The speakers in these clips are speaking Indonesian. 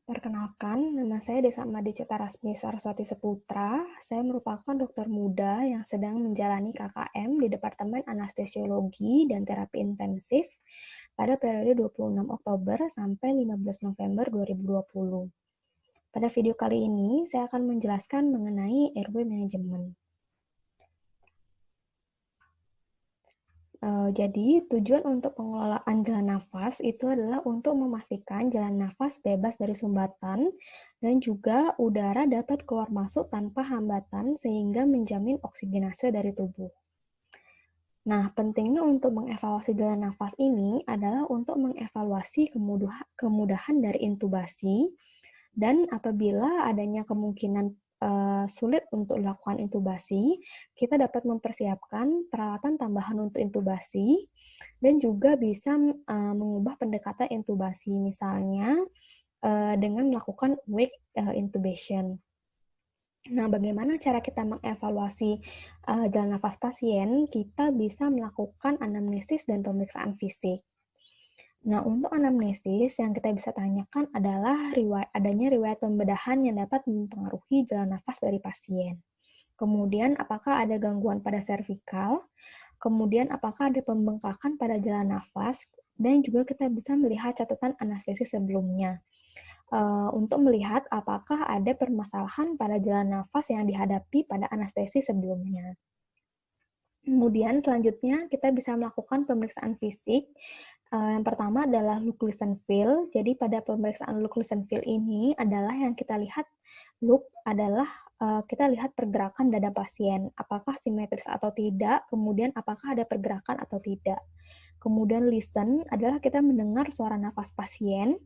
Perkenalkan, nama saya Desa Madicita Rasmi Saraswati Seputra. Saya merupakan dokter muda yang sedang menjalani KKM di Departemen Anestesiologi dan Terapi Intensif pada periode 26 Oktober sampai 15 November 2020. Pada video kali ini, saya akan menjelaskan mengenai airway management. Jadi, tujuan untuk pengelolaan jalan nafas itu adalah untuk memastikan jalan nafas bebas dari sumbatan dan juga udara dapat keluar masuk tanpa hambatan sehingga menjamin oksigenase dari tubuh. Nah, pentingnya untuk mengevaluasi jalan nafas ini adalah untuk mengevaluasi kemudahan dari intubasi dan apabila adanya kemungkinan sulit untuk dilakukan intubasi, kita dapat mempersiapkan peralatan tambahan untuk intubasi dan juga bisa mengubah pendekatan intubasi, misalnya dengan melakukan wake intubation. Nah, bagaimana cara kita mengevaluasi jalan nafas pasien? Kita bisa melakukan anamnesis dan pemeriksaan fisik. Nah, untuk anamnesis yang kita bisa tanyakan adalah adanya riwayat pembedahan yang dapat mempengaruhi jalan nafas dari pasien. Kemudian, apakah ada gangguan pada servikal? Kemudian, apakah ada pembengkakan pada jalan nafas? Dan juga kita bisa melihat catatan anestesis sebelumnya untuk melihat apakah ada permasalahan pada jalan nafas yang dihadapi pada anestesis sebelumnya. Kemudian selanjutnya kita bisa melakukan pemeriksaan fisik. Yang pertama adalah look, listen, feel. Jadi pada pemeriksaan look, listen, feel ini adalah yang kita lihat. Look adalah kita lihat pergerakan dada pasien, apakah simetris atau tidak, kemudian apakah ada pergerakan atau tidak. Kemudian listen adalah kita mendengar suara nafas pasien,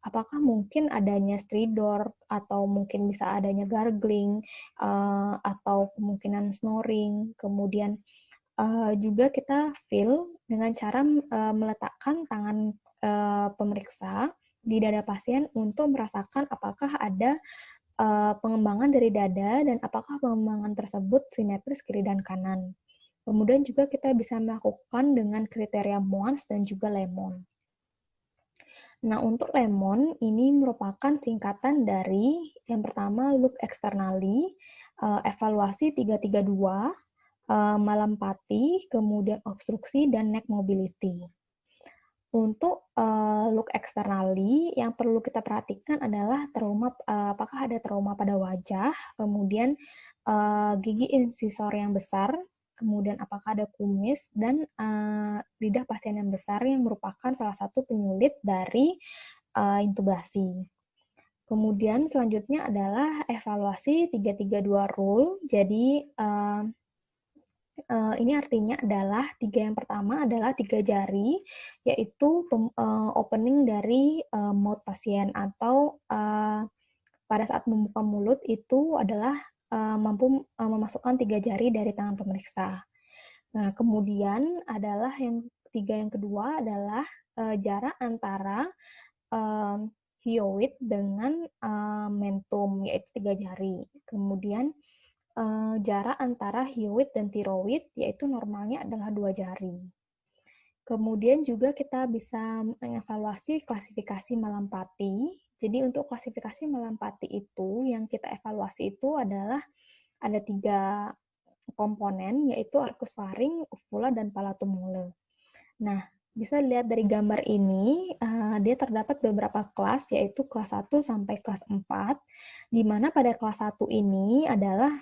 apakah mungkin adanya stridor atau mungkin bisa adanya gargling atau kemungkinan snoring. Kemudian juga kita feel dengan cara meletakkan tangan pemeriksa di dada pasien untuk merasakan apakah ada pengembangan dari dada dan apakah pengembangan tersebut simetris kiri dan kanan. Kemudian juga kita bisa melakukan dengan kriteria Moans dan juga Lemon. Nah, untuk Lemon ini merupakan singkatan dari yang pertama look externally, evaluasi 332, malampati, kemudian obstruksi, dan neck mobility. Untuk look externally, yang perlu kita perhatikan adalah trauma, apakah ada trauma pada wajah, kemudian gigi insisor yang besar, kemudian apakah ada kumis, dan lidah pasien yang besar yang merupakan salah satu penyulit dari intubasi. Kemudian selanjutnya adalah evaluasi 332 rule. Jadi ini artinya adalah yang pertama adalah 3 jari, yaitu opening dari mouth pasien atau pada saat membuka mulut itu adalah mampu memasukkan 3 jari dari tangan pemeriksa. Nah, kemudian adalah yang kedua adalah jarak antara hyoid dengan mentum, yaitu 3 jari. Kemudian jarak antara hyoid dan tiroid, yaitu normalnya adalah 2 jari. Kemudian juga kita bisa mengevaluasi klasifikasi malampati. Jadi untuk klasifikasi malampati itu, yang kita evaluasi itu adalah ada 3 komponen, yaitu arcus faring, uvula, dan palatum mole. Nah, bisa dilihat dari gambar ini, dia terdapat beberapa kelas, yaitu kelas 1 sampai kelas 4, di mana pada kelas 1 ini adalah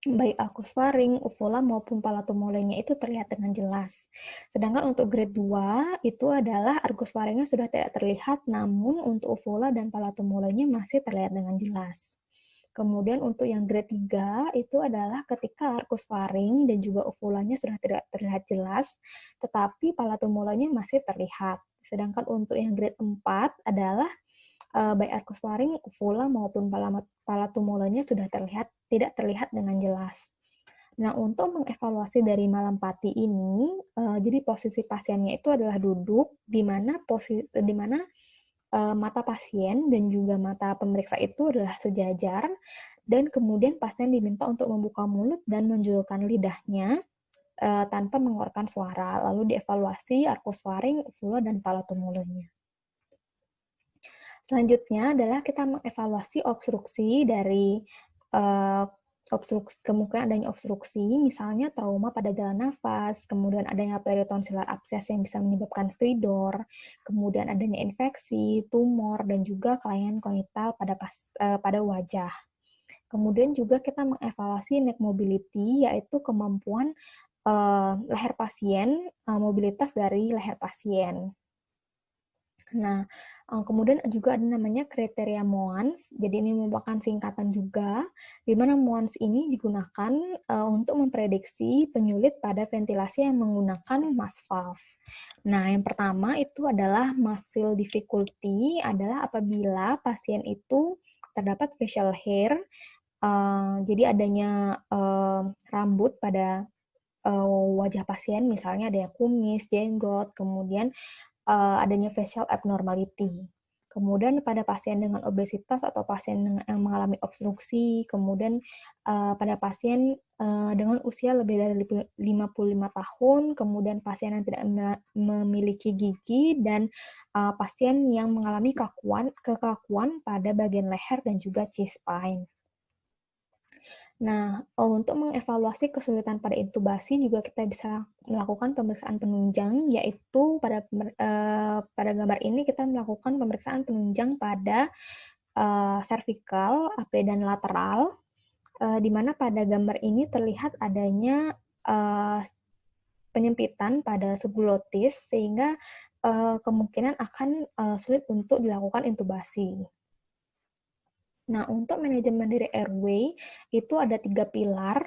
baik arcus faring, uvula maupun palatum molenya itu terlihat dengan jelas. Sedangkan untuk grade 2 itu adalah arcus faringnya sudah tidak terlihat, namun untuk uvula dan palatum molenya masih terlihat dengan jelas. Kemudian untuk yang grade 3 itu adalah ketika arcus faring dan juga uvulanya sudah tidak terlihat jelas, tetapi palatum molenya masih terlihat. Sedangkan untuk yang grade 4 adalah baik arcus faring, uvula maupun palatum molenya sudah tidak terlihat dengan jelas. Nah, untuk mengevaluasi dari malampati ini, jadi posisi pasiennya itu adalah duduk, di mana mata pasien dan juga mata pemeriksa itu adalah sejajar, dan kemudian pasien diminta untuk membuka mulut dan menjulurkan lidahnya tanpa mengeluarkan suara, lalu dievaluasi arcus faring, uvula, dan palatum molenya. Selanjutnya adalah kita mengevaluasi obstruksi dari kemungkinan adanya obstruksi, misalnya trauma pada jalan nafas, kemudian adanya peritonsillar abses yang bisa menyebabkan stridor, kemudian adanya infeksi, tumor, dan juga kelainan kongnital pada wajah. Kemudian juga kita mengevaluasi neck mobility, yaitu kemampuan leher pasien, mobilitas dari leher pasien. Nah, kemudian juga ada namanya kriteria MOANS. Jadi ini merupakan singkatan juga, di mana MOANS ini digunakan untuk memprediksi penyulit pada ventilasi yang menggunakan mask valve. Nah, yang pertama itu adalah muscle difficulty, adalah apabila pasien itu terdapat facial hair, jadi adanya rambut pada wajah pasien, misalnya ada kumis, jenggot, kemudian adanya facial abnormality. Kemudian pada pasien dengan obesitas atau pasien yang mengalami obstruksi, kemudian pada pasien dengan usia lebih dari 55 tahun, kemudian pasien yang tidak memiliki gigi, dan pasien yang mengalami kekakuan pada bagian leher dan juga C-spine. Nah, untuk mengevaluasi kesulitan pada intubasi juga kita bisa melakukan pemeriksaan penunjang, yaitu pada gambar ini kita melakukan pemeriksaan penunjang pada cervical, AP, dan lateral, di mana pada gambar ini terlihat adanya penyempitan pada subglotis, sehingga kemungkinan akan sulit untuk dilakukan intubasi. Nah, untuk manajemen dari airway itu ada 3 pilar.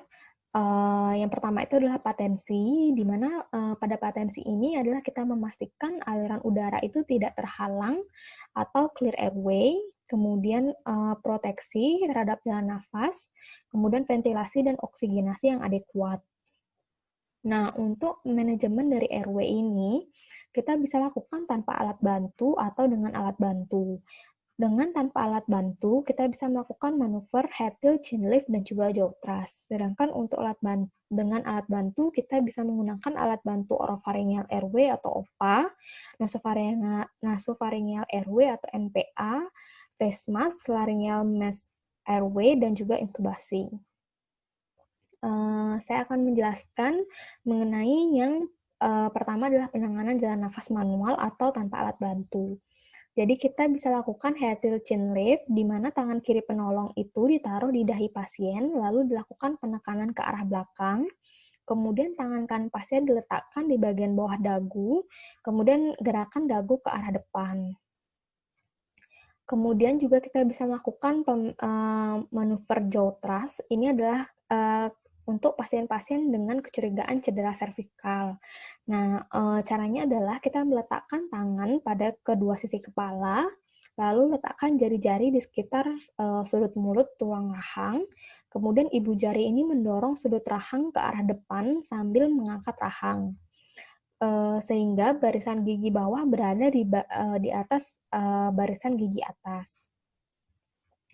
Yang pertama itu adalah patensi, di mana pada patensi ini adalah kita memastikan aliran udara itu tidak terhalang atau clear airway, kemudian proteksi terhadap jalan nafas, kemudian ventilasi dan oksigenasi yang adekuat. Nah, untuk manajemen dari airway ini, kita bisa lakukan tanpa alat bantu atau dengan alat bantu. Dengan tanpa alat bantu, kita bisa melakukan manuver head tilt, chin lift, dan juga jaw thrust. Sedangkan untuk dengan alat bantu, kita bisa menggunakan alat bantu oropharyngeal airway atau OPA, nasopharyngeal airway atau NPA, face mask, laryngeal mask airway, dan juga intubasi. Saya akan menjelaskan mengenai yang pertama adalah penanganan jalan nafas manual atau tanpa alat bantu. Jadi kita bisa lakukan head tilt chin lift, di mana tangan kiri penolong itu ditaruh di dahi pasien, lalu dilakukan penekanan ke arah belakang, kemudian tangan kanan pasien diletakkan di bagian bawah dagu, kemudian gerakan dagu ke arah depan. Kemudian juga kita bisa melakukan manuver jaw thrust. Ini adalah untuk pasien-pasien dengan kecurigaan cedera servikal. Nah, caranya adalah kita meletakkan tangan pada kedua sisi kepala, lalu letakkan jari-jari di sekitar sudut mulut tulang rahang, kemudian ibu jari ini mendorong sudut rahang ke arah depan sambil mengangkat rahang. Sehingga barisan gigi bawah berada di atas barisan gigi atas.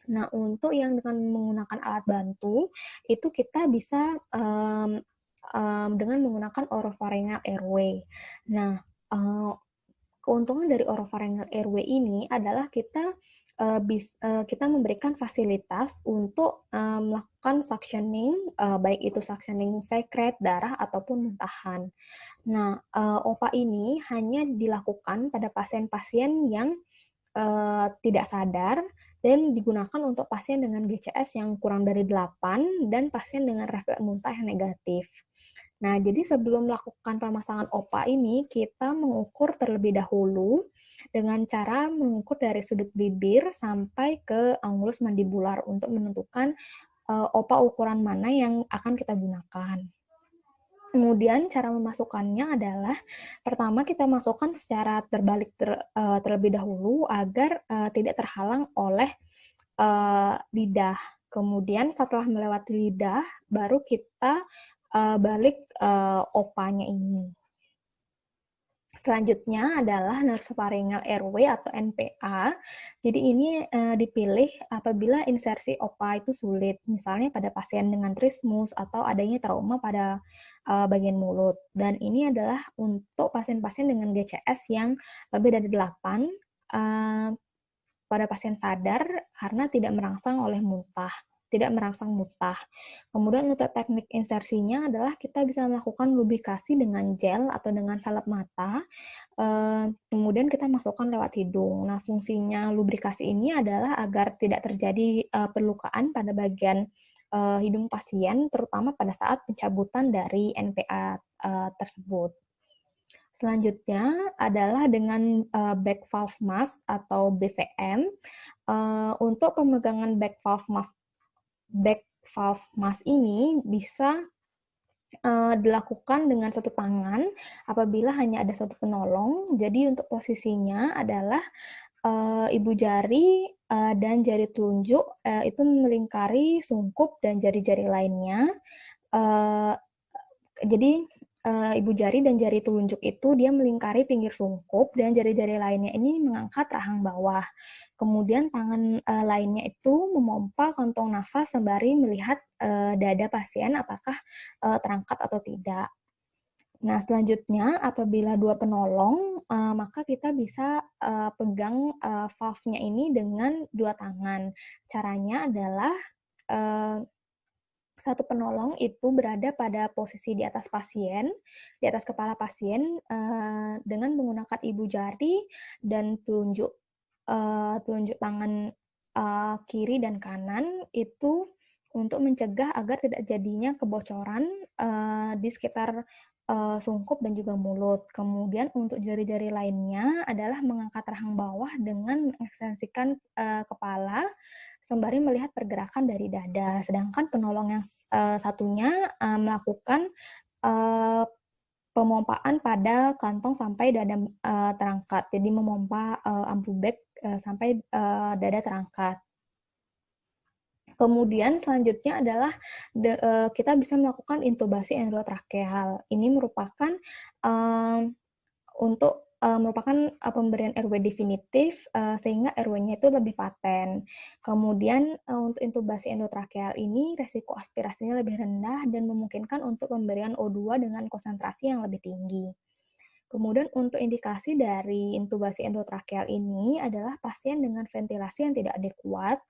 Nah, untuk yang dengan menggunakan alat bantu, itu kita bisa dengan menggunakan oropharyngeal airway. Nah, keuntungan dari oropharyngeal airway ini adalah kita memberikan fasilitas untuk melakukan suctioning, baik itu suctioning sekret, darah, ataupun muntahan. Nah, OPA ini hanya dilakukan pada pasien-pasien yang tidak sadar dan digunakan untuk pasien dengan GCS yang kurang dari 8 dan pasien dengan refleks muntah yang negatif. Nah, jadi sebelum melakukan pemasangan OPA ini, kita mengukur terlebih dahulu dengan cara mengukur dari sudut bibir sampai ke angulus mandibular untuk menentukan OPA ukuran mana yang akan kita gunakan. Kemudian cara memasukkannya adalah pertama kita masukkan secara terbalik terlebih dahulu agar tidak terhalang oleh lidah. Kemudian setelah melewati lidah, baru kita balik OPA-nya ini. Selanjutnya adalah nasopharyngeal airway atau NPA. Jadi ini dipilih apabila insersi OPA itu sulit, misalnya pada pasien dengan trismus atau adanya trauma pada bagian mulut. Dan ini adalah untuk pasien-pasien dengan GCS yang lebih dari 8 pada pasien sadar karena tidak merangsang muntah. Kemudian untuk teknik insersinya adalah kita bisa melakukan lubrikasi dengan gel atau dengan salep mata. Kemudian kita masukkan lewat hidung. Nah, fungsinya lubrikasi ini adalah agar tidak terjadi perlukaan pada bagian hidung pasien, terutama pada saat pencabutan dari NPA tersebut. Selanjutnya adalah dengan back valve mask atau BVM. Untuk pemegangan back valve mask ini bisa dilakukan dengan satu tangan apabila hanya ada satu penolong. Jadi untuk posisinya adalah ibu jari dan jari telunjuk itu melingkari sungkup dan jari-jari lainnya. Jadi ibu jari dan jari telunjuk itu dia melingkari pinggir sungkup dan jari-jari lainnya ini mengangkat rahang bawah. Kemudian tangan lainnya itu memompa kantong nafas sembari melihat dada pasien apakah terangkat atau tidak. Nah, selanjutnya apabila dua penolong, maka kita bisa pegang valve-nya ini dengan dua tangan. Caranya adalah satu penolong itu berada pada posisi di atas pasien, di atas kepala pasien, dengan menggunakan ibu jari dan telunjuk tangan kiri dan kanan itu untuk mencegah agar tidak jadinya kebocoran di sekitar sungkup dan juga mulut. Kemudian untuk jari-jari lainnya adalah mengangkat rahang bawah dengan mengekstensikan kepala sembari melihat pergerakan dari dada. Sedangkan penolong yang satunya melakukan pemompaan pada kantong sampai dada terangkat. Jadi memompa ambubek sampai dada terangkat. Kemudian selanjutnya adalah kita bisa melakukan intubasi endotrakeal. Ini merupakan merupakan pemberian airway definitif sehingga airway-nya itu lebih paten. Kemudian untuk intubasi endotrakeal ini resiko aspirasinya lebih rendah dan memungkinkan untuk pemberian O2 dengan konsentrasi yang lebih tinggi. Kemudian untuk indikasi dari intubasi endotrakeal ini adalah pasien dengan ventilasi yang tidak adekuat,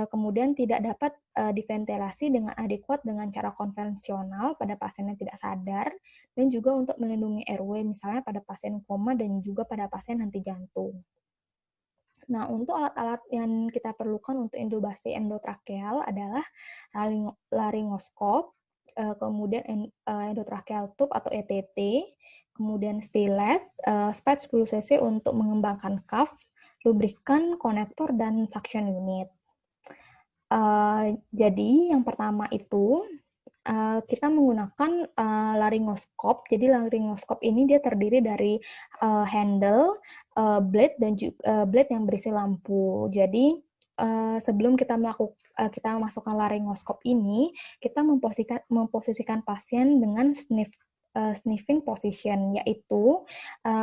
kemudian tidak dapat diventilasi dengan adekuat dengan cara konvensional pada pasien yang tidak sadar, dan juga untuk melindungi airway misalnya pada pasien koma dan juga pada pasien henti jantung. Nah, untuk alat-alat yang kita perlukan untuk intubasi endotrakeal adalah laryngoskop, kemudian endotrakeal tube atau ETT, kemudian stilet, spats 10 cc untuk mengembangkan cuff, lubrikan, konektor, dan suction unit. Jadi yang pertama itu kita menggunakan laryngoskop. Jadi laryngoskop ini dia terdiri dari handle, blade dan juga blade yang berisi lampu. Jadi sebelum kita masukkan laryngoskop ini, kita memposisikan pasien dengan sniffing position, yaitu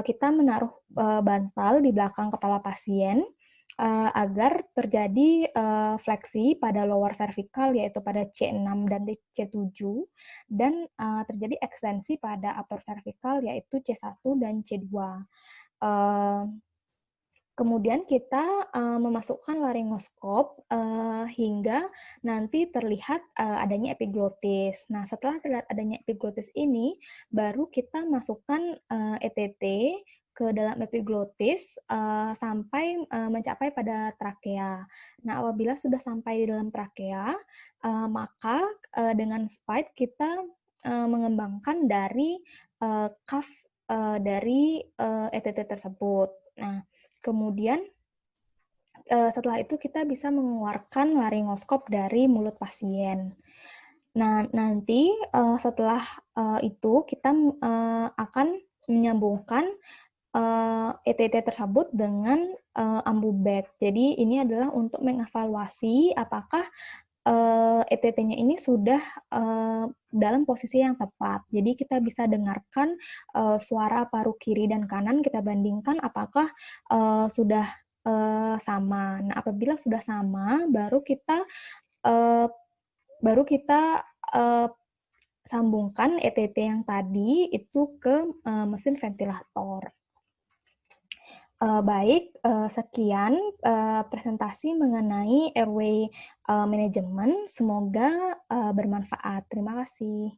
kita menaruh bantal di belakang kepala pasien agar terjadi fleksi pada lower cervical yaitu pada C6 dan C7 dan terjadi ekstensi pada upper cervical yaitu C1 dan C2. Kemudian kita memasukkan laryngoskop hingga nanti terlihat adanya epiglotis. Nah, setelah terlihat adanya epiglotis ini, baru kita masukkan ETT ke dalam epiglotis sampai mencapai pada trakea. Nah, apabila sudah sampai di dalam trakea, maka dengan spike kita mengembangkan dari cuff dari ETT tersebut. Nah, kemudian setelah itu kita bisa mengeluarkan laryngoskop dari mulut pasien. Nah, nanti setelah itu kita akan menyambungkan ETT tersebut dengan ambubek. Jadi ini adalah untuk mengevaluasi apakah ETT-nya ini sudah dalam posisi yang tepat. Jadi kita bisa dengarkan suara paru kiri dan kanan, kita bandingkan apakah sudah sama. Nah, apabila sudah sama, baru kita sambungkan ETT yang tadi itu ke mesin ventilator. Baik, sekian presentasi mengenai airway manajemen. Semoga bermanfaat. Terima kasih.